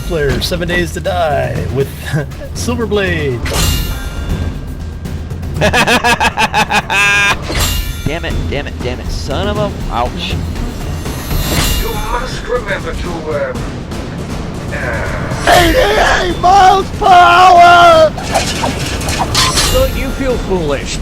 multiplayer 7 Days to Die with Silverblade. Damn it, son of a... Ouch. You must remember to, 88 miles per hour! Don't you feel foolish?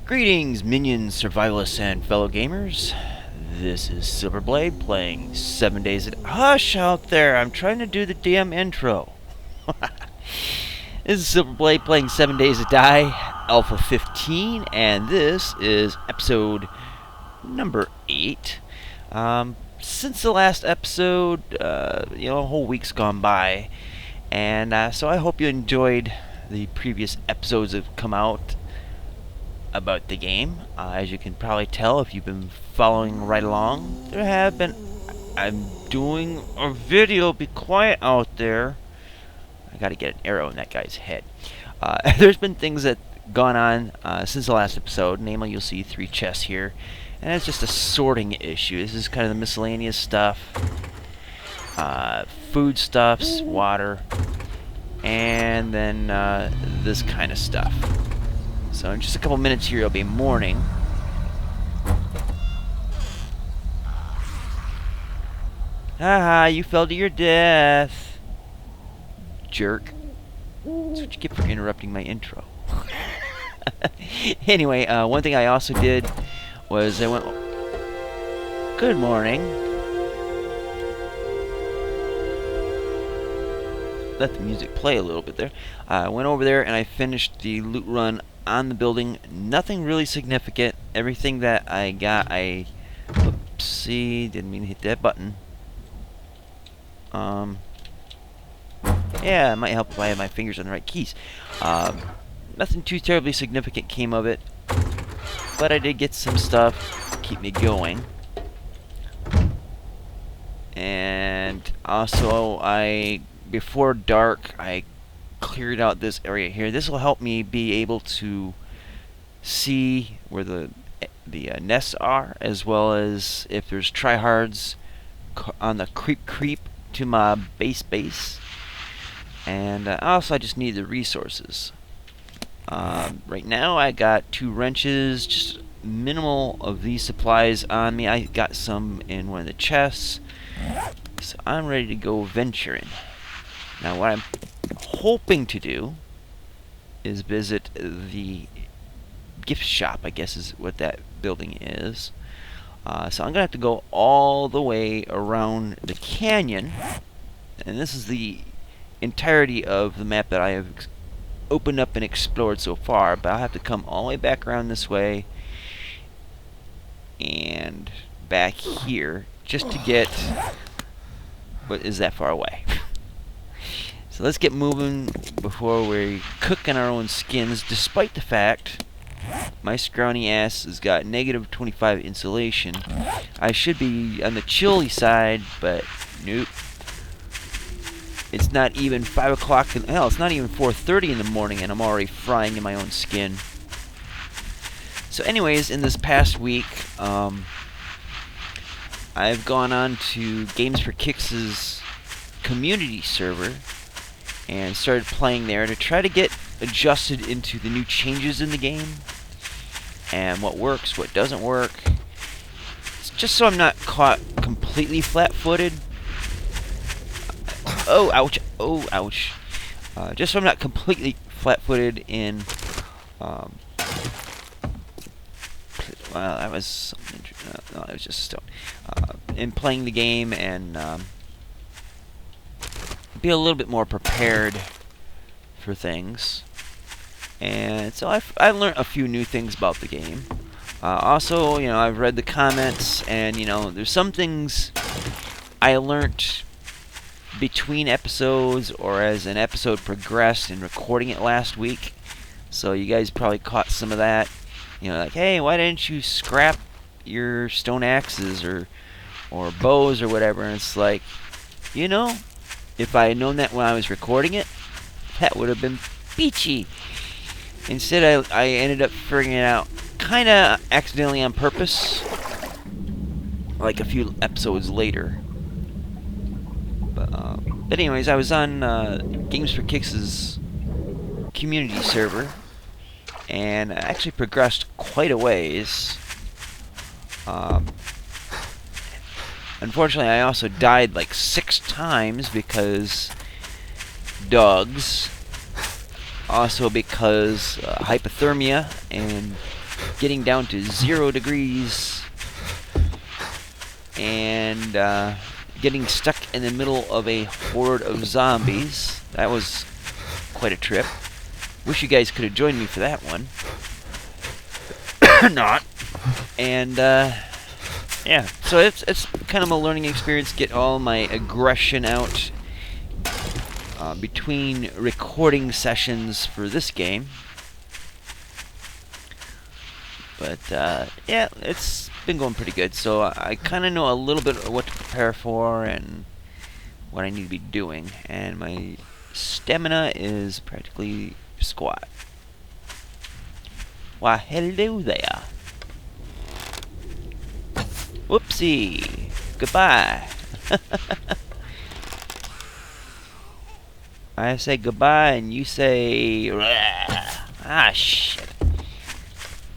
Greetings, minions, survivalists, and fellow gamers. This is Silverblade playing 7 Days at... Hush out there! I'm trying to do the damn intro. This is Silverblade playing 7 Days to Die, Alpha 15, and this is episode number 8. Since the last episode, a whole week's gone by, and so I hope you enjoyed the previous episodes that have come out about the game. As you can probably tell if you've been following right along, there have been... I'm doing a video, be quiet out there. I gotta get an arrow in that guy's head. There's been things that gone on since the last episode. Namely, you'll see 3 chests here, and it's just a sorting issue. This is kind of the miscellaneous stuff, foodstuffs, water, and then this kind of stuff. So in just a couple minutes here, it'll be morning. Haha, you fell to your death. Jerk. That's what you get for interrupting my intro. Anyway, one thing I also did was I went... Good morning. Let the music play a little bit there. I went over there and I finished the loot run on the building. Nothing really significant. Everything that I got, oopsie, didn't mean to hit that button. Yeah, it might help if I have my fingers on the right keys. Nothing too terribly significant came of it, but I did get some stuff to keep me going. And also, before dark, I cleared out this area here. This will help me be able to see where the nests are, as well as if there's tryhards on the creep to my base. And also I just need the resources. Right now I got 2 wrenches, just minimal of these supplies on me. I got some in one of the chests, so I'm ready to go venturing. Now what I'm hoping to do is visit the gift shop, I guess is what that building is. So I'm gonna have to go all the way around the canyon, and this is the entirety of the map that I have opened up and explored so far, but I'll have to come all the way back around this way and back here just to get what is that far away. So let's get moving before we're cooking our own skins, despite the fact my scrawny ass has got negative 25 insulation. I should be on the chilly side, but nope. It's not even 5 o'clock. Hell, it's not even 4:30 in the morning, and I'm already frying in my own skin. So, anyways, in this past week, I've gone on to Games for Kicks' community server and started playing there to try to get adjusted into the new changes in the game and what works, what doesn't work. It's just so I'm not caught completely flat-footed. Oh, ouch. Oh, ouch. Just so I'm not completely flat-footed in... well, that was something... no, that was just a stone. In playing the game and be a little bit more prepared for things. And so I learned a few new things about the game. Also, I've read the comments, and, there's some things I learned between episodes or as an episode progressed in recording it last week. So you guys probably caught some of that. Like, hey, why didn't you scrap your stone axes or bows or whatever? And it's like, if I had known that when I was recording it, that would have been peachy. Instead, I ended up figuring it out kind of accidentally on purpose, like a few episodes later. But anyways, I was on Games for Kicks' community server, and I actually progressed quite a ways. Unfortunately, I also died like 6 times because dogs. Also because hypothermia and getting down to 0 degrees and getting stuck in the middle of a horde of zombies. That was quite a trip. Wish you guys could have joined me for that one. Not. And yeah, so it's kind of a learning experience. Get all my aggression out between recording sessions for this game. But yeah, it's been going pretty good. So I kind of know a little bit of what to prepare for and what I need to be doing. And my stamina is practically squat. Why, hello there. Whoopsie. Goodbye. I say goodbye and you say... Rah. Ah, shit.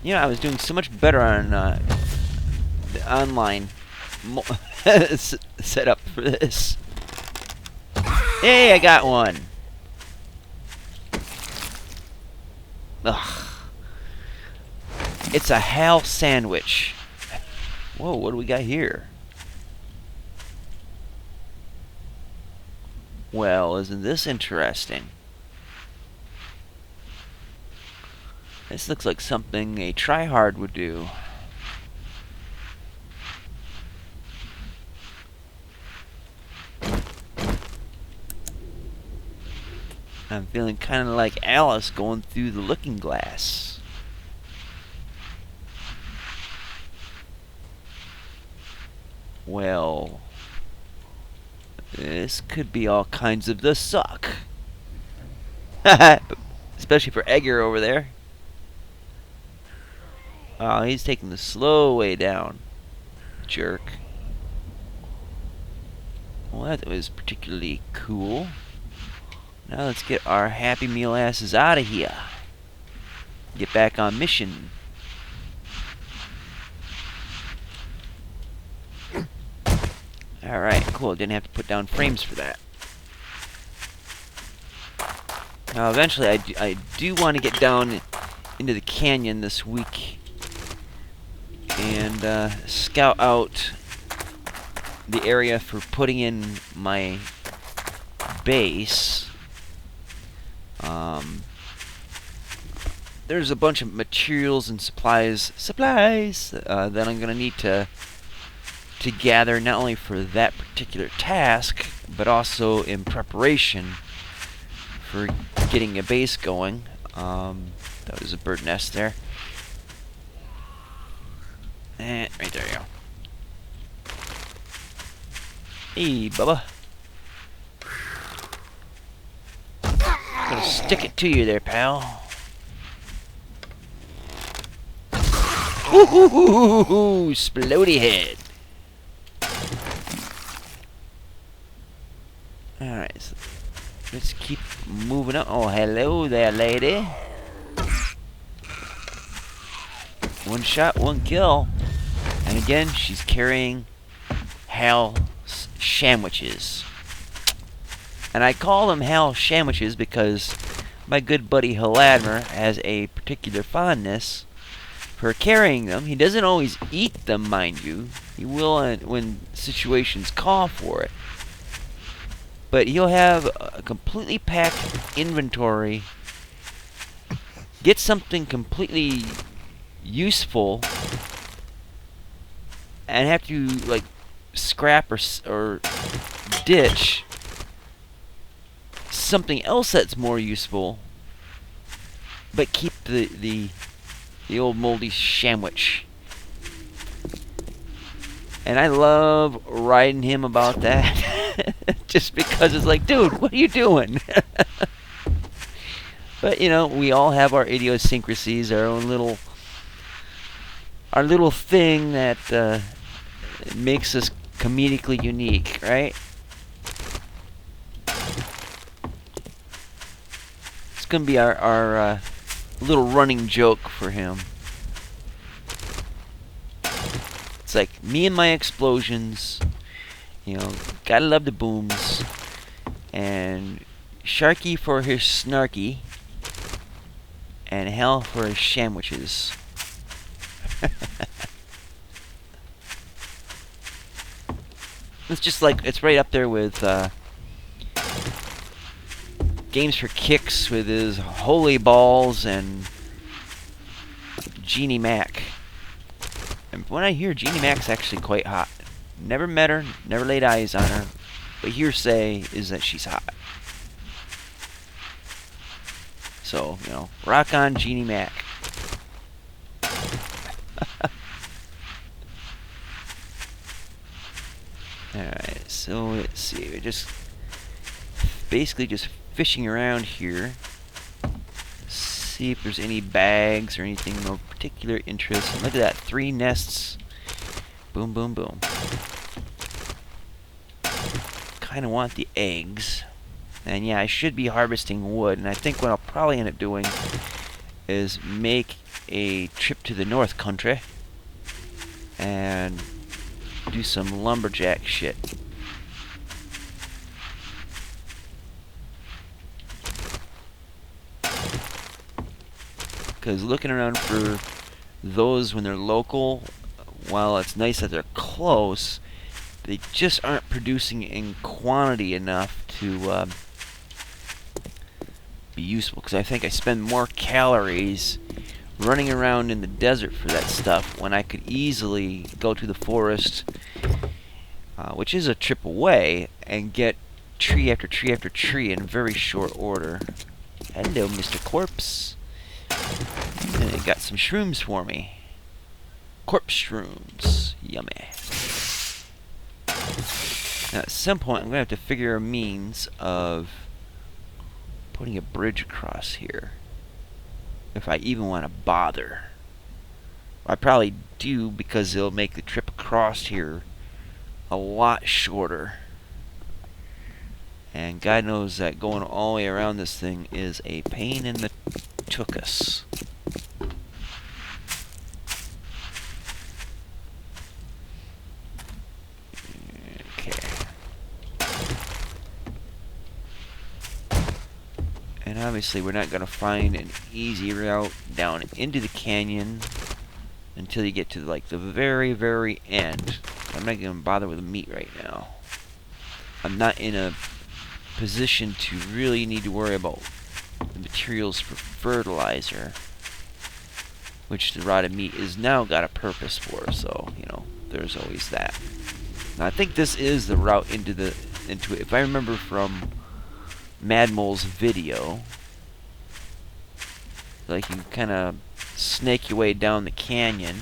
You know, I was doing so much better on the online setup for this. Hey, I got one. Ugh. It's a Hal sandwich. Whoa, what do we got here? Well, isn't this interesting? This looks like something a tryhard would do. I'm feeling kind of like Alice going through the looking glass. Well, this could be all kinds of the suck. Especially for Edgar over there. Oh, he's taking the slow way down. Jerk. Well, that was particularly cool. Now let's get our Happy Meal asses out of here. Get back on mission. Alright, cool. Didn't have to put down frames for that. Now, eventually, I do want to get down into the canyon this week and scout out the area for putting in my base. There's a bunch of materials and supplies that I'm going to need to gather, not only for that particular task, but also in preparation for getting a base going. That was a bird nest there. And right there you go. Hey, Bubba. Gonna stick it to you there, pal. Ooh, splody head. Alright, so let's keep moving up. Oh, hello there, lady. One shot, one kill. And again, she's carrying Hal sandwiches. And I call them Hal sandwiches because my good buddy Haladmer has a particular fondness for carrying them. He doesn't always eat them, mind you. He will when situations call for it. But he'll have a completely packed inventory, get something completely useful, and have to like scrap or ditch something else that's more useful, but keep the old moldy sandwich. And I love riding him about that. Just because it's like, dude, what are you doing? But, you know, we all have our idiosyncrasies, our own little our little thing that makes us comedically unique, right? It's gonna be our little running joke for him. It's like me and my explosions, you know, gotta love the booms, and Sharky for his snarky, and Hell for his sandwiches. It's just like, it's right up there with Games for Kicks with his Holy Balls and Jeannie Mac. And when I hear Jeannie Mac's actually quite hot. Never met her, never laid eyes on her, but hearsay is that she's hot. So, you know, rock on Jeannie Mac. Alright, so let's see. We're just basically just fishing around here. See if there's any bags or anything of particular interest. And look at that, 3 nests. Boom, boom, boom. Kind of want the eggs. And yeah, I should be harvesting wood. And I think what I'll probably end up doing is make a trip to the North Country and do some lumberjack shit. Because looking around for those when they're local, while it's nice that they're close, they just aren't producing in quantity enough to be useful. Because I think I spend more calories running around in the desert for that stuff when I could easily go to the forest, which is a trip away, and get tree after tree after tree in very short order. Hello, Mr. Corpse. And it got some shrooms for me. Corpse shrooms. Yummy. Now at some point I'm going to have to figure a means of putting a bridge across here. If I even want to bother. I probably do, because it'll make the trip across here a lot shorter. And God knows that going all the way around this thing is a pain in the tuchus. Okay. And obviously we're not going to find an easy route down into the canyon until you get to like the very, very end. I'm not going to bother with the meat right now. I'm not in a position to really need to worry about the materials for fertilizer, which the rotted meat is now got a purpose for, so you know, there's always that. Now I think this is the route into it. If I remember from Mad Mole's video, like you kind of snake your way down the canyon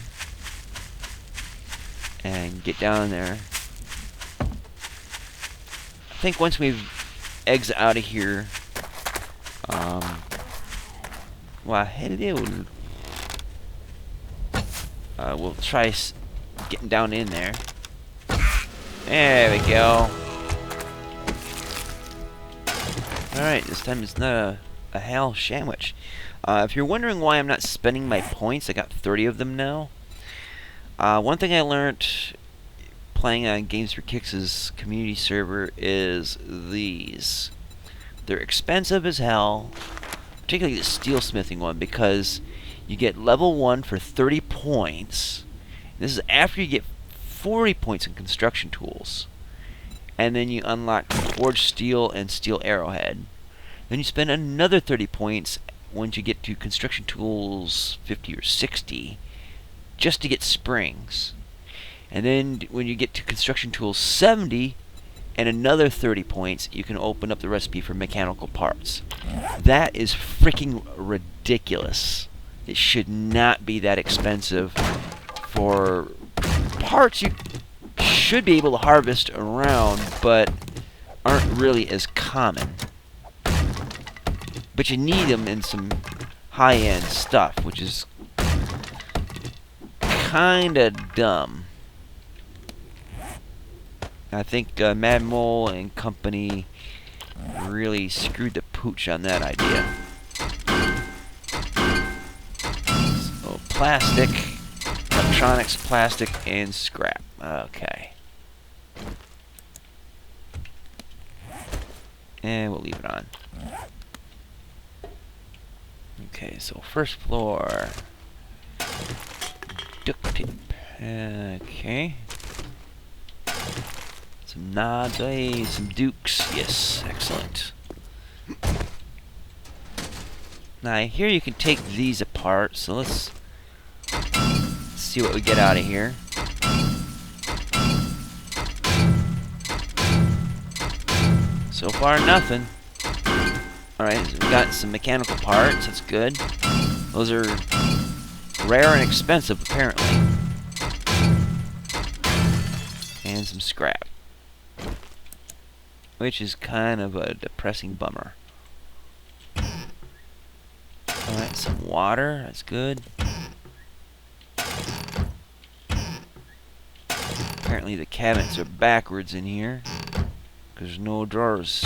and get down there. I think once we've exit out of here, well, hello. We'll try getting down in there. There we go. Alright, this time it's not a hell sandwich. If you're wondering why I'm not spending my points, I got 30 of them now. One thing I learned playing on Games for Kicks' community server is these. They're expensive as hell, particularly the steelsmithing one, because you get level 1 for 30 points. This is after you get 40 points in construction tools. And then you unlock forged steel and steel arrowhead. Then you spend another 30 points once you get to construction tools 50 or 60 just to get springs. And then when you get to construction tools 70 and another 30 points, you can open up the recipe for mechanical parts. That is freaking ridiculous. It should not be that expensive for parts you should be able to harvest around, but aren't really as common. But you need them in some high-end stuff, which is kinda dumb. I think Mad Mole and company really screwed the pooch on that idea. So plastic, electronics, plastic, and scrap. Okay. And we'll leave it on. Okay, so first floor. Duct tape. Okay. Some nods, hey, some dukes. Yes, excellent. Now here you can take these apart, so let's see what we get out of here. So far, nothing. Alright, so we got some mechanical parts, that's good. Those are rare and expensive, apparently. And some scrap. Which is kind of a depressing bummer. Alright, some water, that's good. Apparently the cabinets are backwards in here. Because there's no drawers.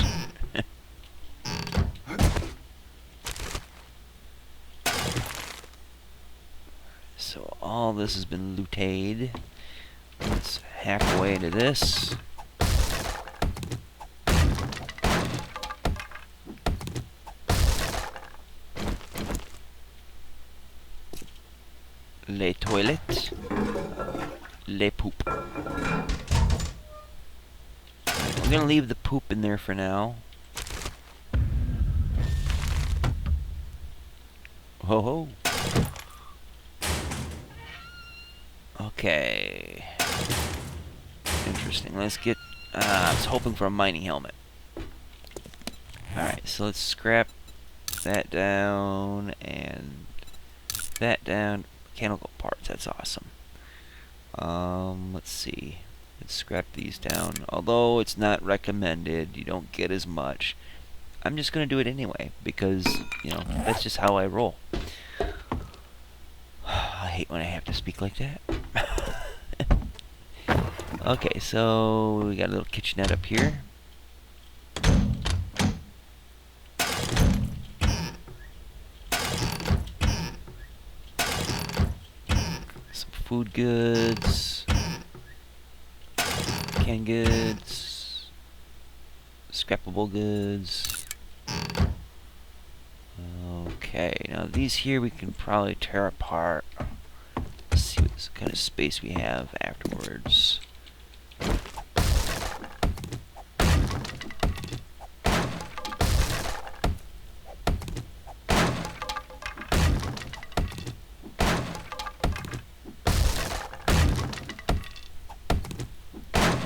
So all this has been looted. Let's hack away into this. Les toilettes. Les poop. I'm gonna leave the poop in there for now. Ho ho. Okay. Interesting. Let's get. I was hoping for a mining helmet. Alright, so let's scrap that down and that down. Mechanical parts, that's awesome. Let's see. Let's scrap these down. Although it's not recommended, you don't get as much. I'm just gonna do it anyway because, you know, that's just how I roll. I hate when I have to speak like that. Okay, so we got a little kitchenette up here. Some food goods. Canned goods. Scrappable goods. Okay, now these here we can probably tear apart. Let's see what kind of space we have afterwards.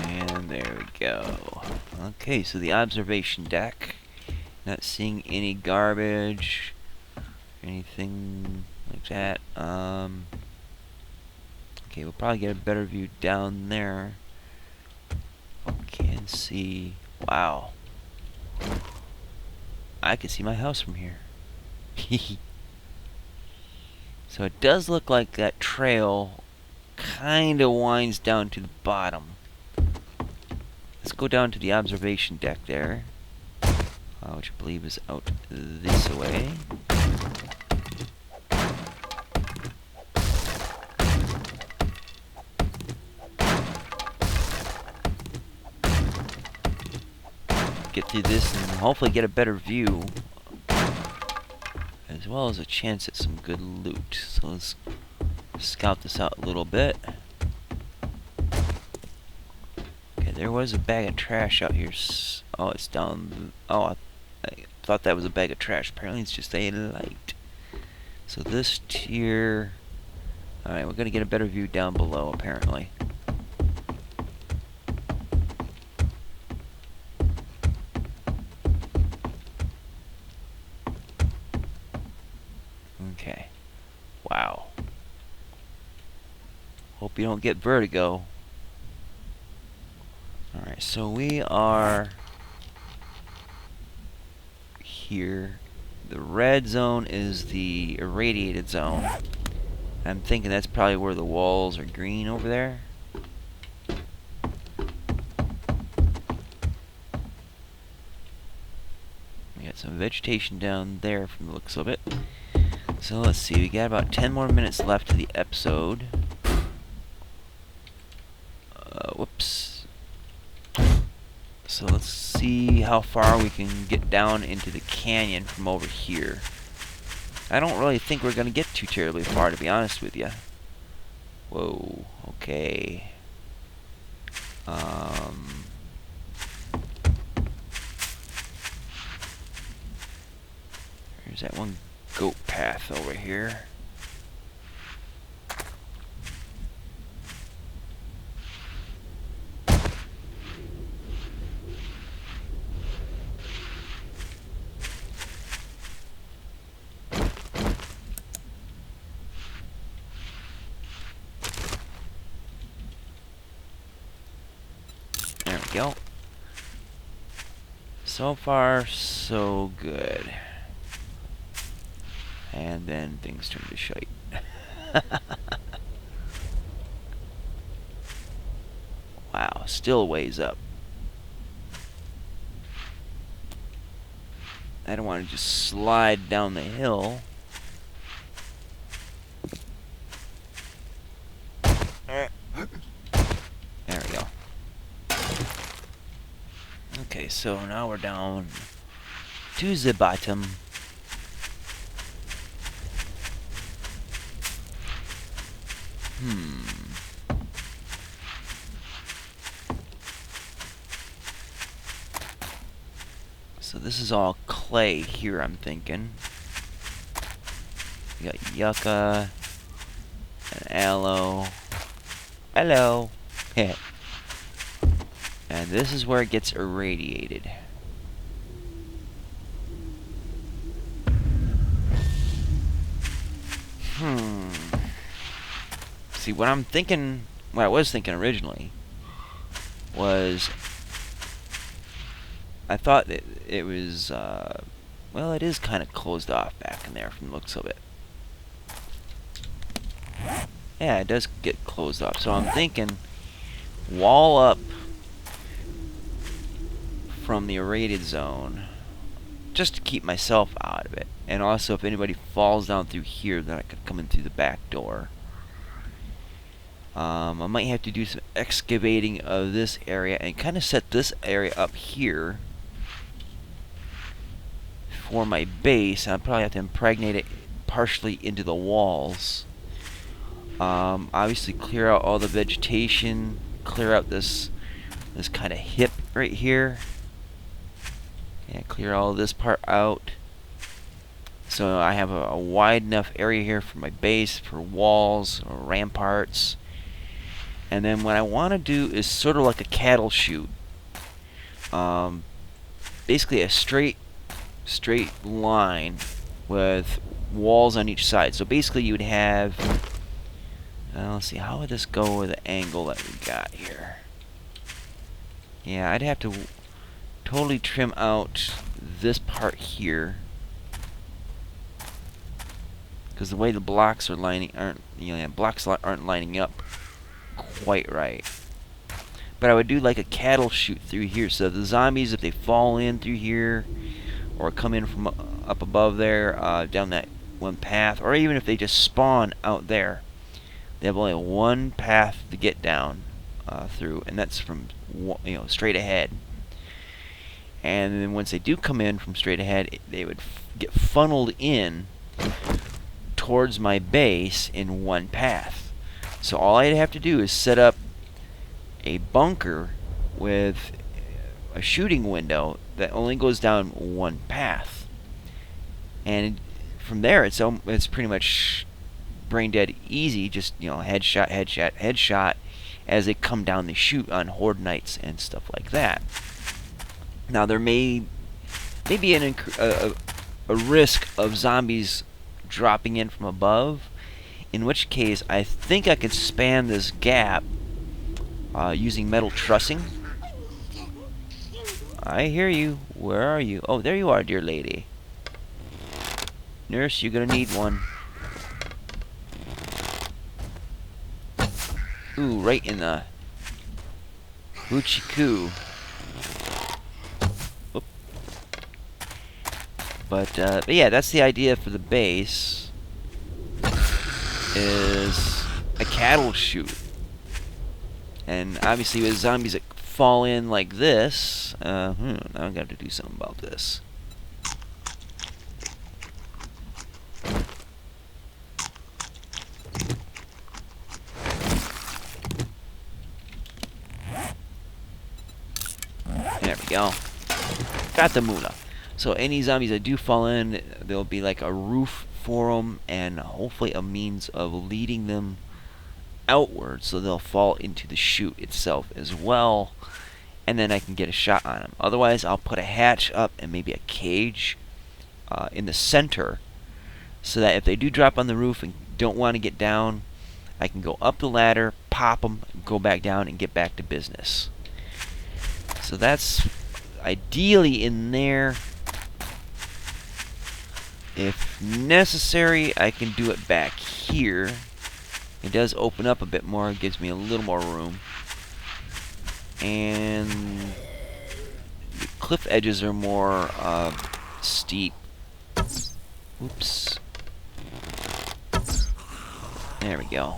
And there we go. Okay, so the observation deck. Not seeing any garbage, anything like that. Okay, we'll probably get a better view down there. Can see. Wow. I can see my house from here. So it does look like that trail kind of winds down to the bottom. Let's go down to the observation deck there. Which I believe is out this way. Get through this and hopefully get a better view, as well as a chance at some good loot. So let's scout this out a little bit. Okay, there was a bag of trash out here. Oh, it's down. Oh, I thought that was a bag of trash. Apparently it's just a light. So this tier. Alright, we're going to get a better view down below, apparently. Okay. Wow. Hope you don't get vertigo. Alright, so we are here. The red zone is the irradiated zone. I'm thinking that's probably where the walls are green over there. We got some vegetation down there from the looks of it. So let's see, we got about 10 more minutes left of the episode. Whoops. So let's see how far we can get down into the canyon from over here. I don't really think we're going to get too terribly far, to be honest with you. Whoa, okay. There's that one goat path over here. There we go. So far, so good. And then things turn to shite. Wow, still ways up. I don't want to just slide down the hill. There we go. Okay, so now we're down to the bottom. So this is all clay here, I'm thinking. We got yucca and aloe. Hello. And this is where it gets irradiated. See, what I'm thinking, what I was thinking originally, was I thought that it was, well, it is kind of closed off back in there from the looks of it. Yeah, it does get closed off. So I'm thinking wall up from the irradiated zone just to keep myself out of it. And also if anybody falls down through here, then I could come in through the back door. I might have to do some excavating of this area and kind of set this area up here for my base. I'll probably have to impregnate it partially into the walls. Obviously clear out all the vegetation, clear out this kind of hip right here. Yeah, clear all this part out. So I have a wide enough area here for my base, for walls or ramparts. And then what I want to do is sort of like a cattle chute. Basically a straight line with walls on each side. So basically you would have, let's see, how would this go with the angle that we got here? Yeah, I'd have to totally trim out this part here, because the way the blocks are aren't lining up quite right. But I would do like a cattle chute through here, so the zombies, if they fall in through here or come in from up above there, down that one path, or even if they just spawn out there, they have only one path to get down through, and that's from straight ahead. And then once they do come in from straight ahead, they would get funneled in towards my base in one path. So all I'd have to do is set up a bunker with a shooting window that only goes down one path, and from there it's pretty much brain dead easy. Just headshot, headshot, headshot as they come down the chute on horde nights and stuff like that. Now there may be a risk of zombies dropping in from above, in which case I think I could span this gap using metal trussing. I hear you. Where are you? Oh, there you are, dear lady. Nurse, you're gonna need one. Ooh, right in the hoochie coo. Oop. But yeah, that's the idea for the base. Is a cattle chute. And obviously with zombies that fall in like this, now I've got to do something about this. There we go. Got the moolah. So any zombies that do fall in, there'll be like a roof for them and hopefully a means of leading them outward so they'll fall into the chute itself as well, and then I can get a shot on them. Otherwise, I'll put a hatch up and maybe a cage in the center so that if they do drop on the roof and don't want to get down, I can go up the ladder, pop them, go back down, and get back to business. So that's ideally in there. If necessary, I can do it back here. It does open up a bit more, it gives me a little more room. And the cliff edges are more steep. Oops. There we go.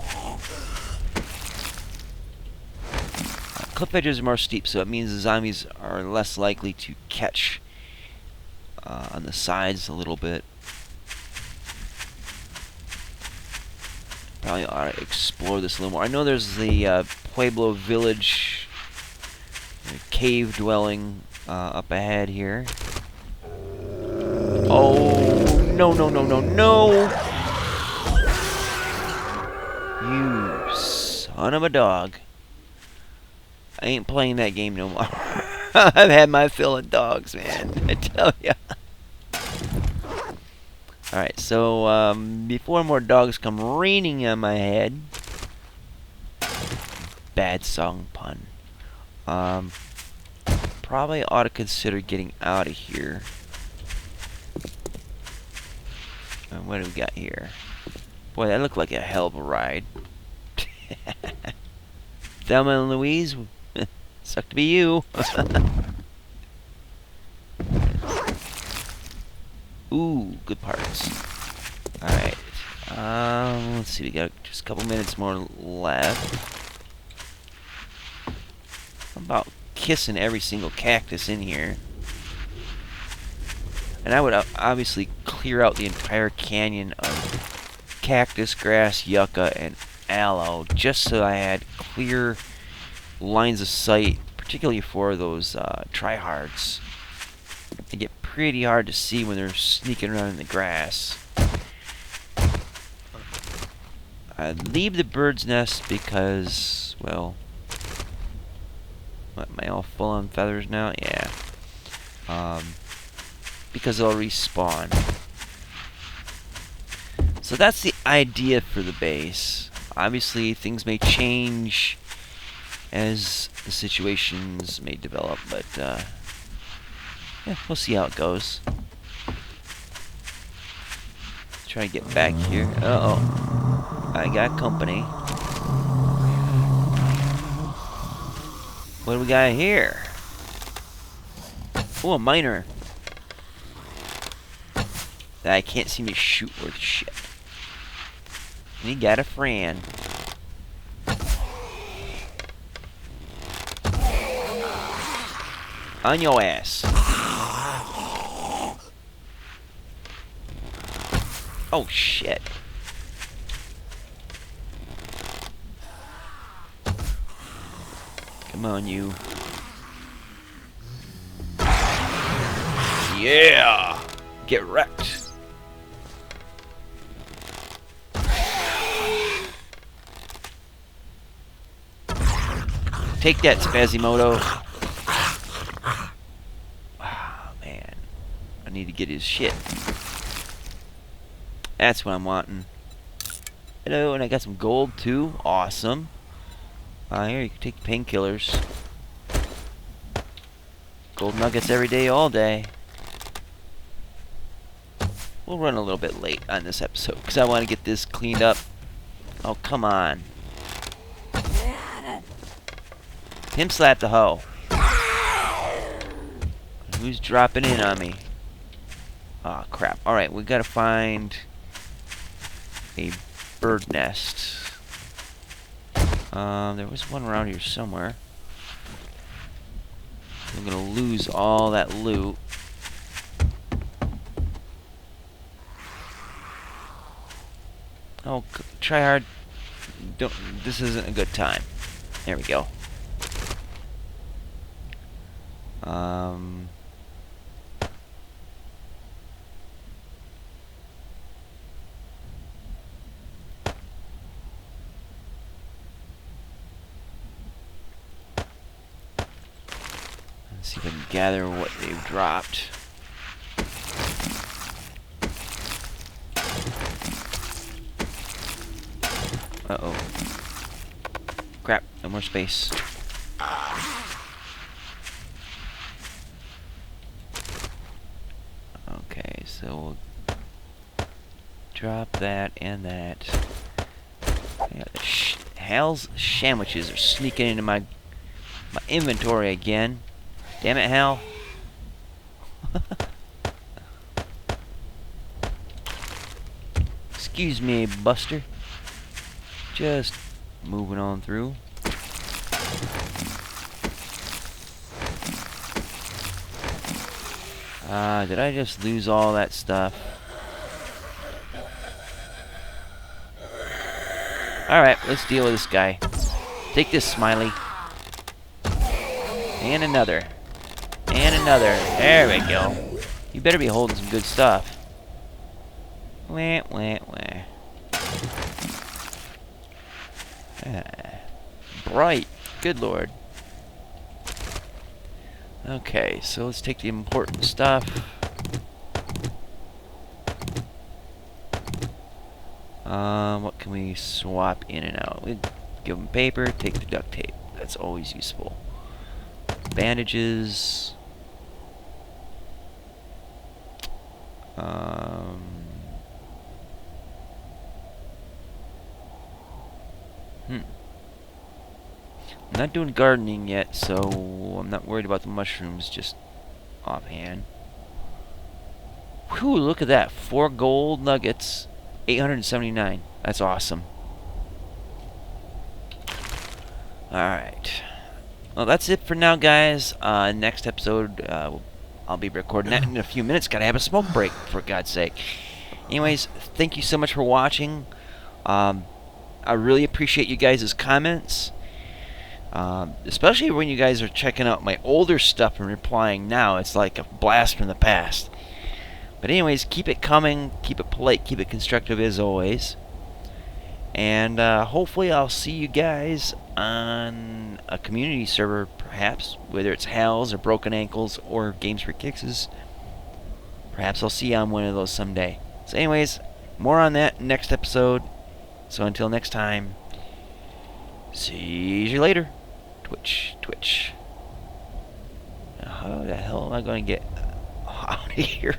Cliff edges are more steep, so it means the zombies are less likely to catch on the sides a little bit. Probably ought to explore this a little more. I know there's the Pueblo Village cave dwelling up ahead here. Oh, no, no, no, no, no! You son of a dog. I ain't playing that game no more. I've had my fill of dogs, man. I tell ya. Alright, so before more dogs come raining on my head. Bad song pun. Probably ought to consider getting out of here. What do we got here? Boy, that looked like a hell of a ride. Thelma and Louise, suck to be you. Ooh, good parts. Alright. Let's see, we got just a couple minutes more left. I'm about kissing every single cactus in here. And I would obviously clear out the entire canyon of cactus, grass, yucca, and aloe just so I had clear lines of sight, particularly for those tryhards. They get pretty hard to see when they're sneaking around in the grass. I leave the bird's nest because, well, what, am I all full on feathers now? Yeah. Because they'll respawn. So that's the idea for the base. Obviously, things may change as the situations may develop, but yeah, we'll see how it goes. Try to get back here. Uh-oh. I got company. What do we got here? Oh, a miner. That I can't seem to shoot worth shit. And he got a friend. On your ass. Oh shit. Come on, you. Yeah! Get wrecked. Take that, Spazimoto. Wow, man. I need to get his shit. That's what I'm wanting. Hello, and I got some gold too. Awesome. Here, you can take painkillers. Gold nuggets every day, all day. We'll run a little bit late on this episode because I want to get this cleaned up. Oh, come on. Pimp slap the hoe. Who's dropping in on me? Aw, crap. Alright, we gotta find a bird nest. There was one around here somewhere. I'm gonna lose all that loot. Oh, try hard. Don't. This isn't a good time. There we go. Let's see if I can gather what they've dropped. Uh-oh. Crap, no more space. Okay, so we'll drop that and that. Yeah, Hal's sandwiches are sneaking into my inventory again. Damn it, Hal. Excuse me, Buster. Just moving on through. Did I just lose all that stuff? Alright, let's deal with this guy. Take this, Smiley. And another. And another. There we go. You better be holding some good stuff. Wah, wah, wah. Bright. Good lord. Okay, so let's take the important stuff. What can we swap in and out? We give them paper, take the duct tape. That's always useful. Bandages. I'm not doing gardening yet, so I'm not worried about the mushrooms just offhand. Whew, look at that. 4 gold nuggets, 879. That's awesome. Alright. Well, that's it for now, guys. Next episode, I'll be recording that in a few minutes. Gotta have a smoke break, for God's sake. Anyways, thank you so much for watching. I really appreciate you guys' comments. Especially when you guys are checking out my older stuff and replying now. It's like a blast from the past. But anyways, keep it coming, keep it polite, keep it constructive as always. And hopefully I'll see you guys on a community server, perhaps, whether it's Hal's or Broken Ankles or Games for Kicks. Perhaps I'll see you on one of those someday. So anyways, more on that next episode. So until next time, see you later. Twitch. How the hell am I going to get out of here?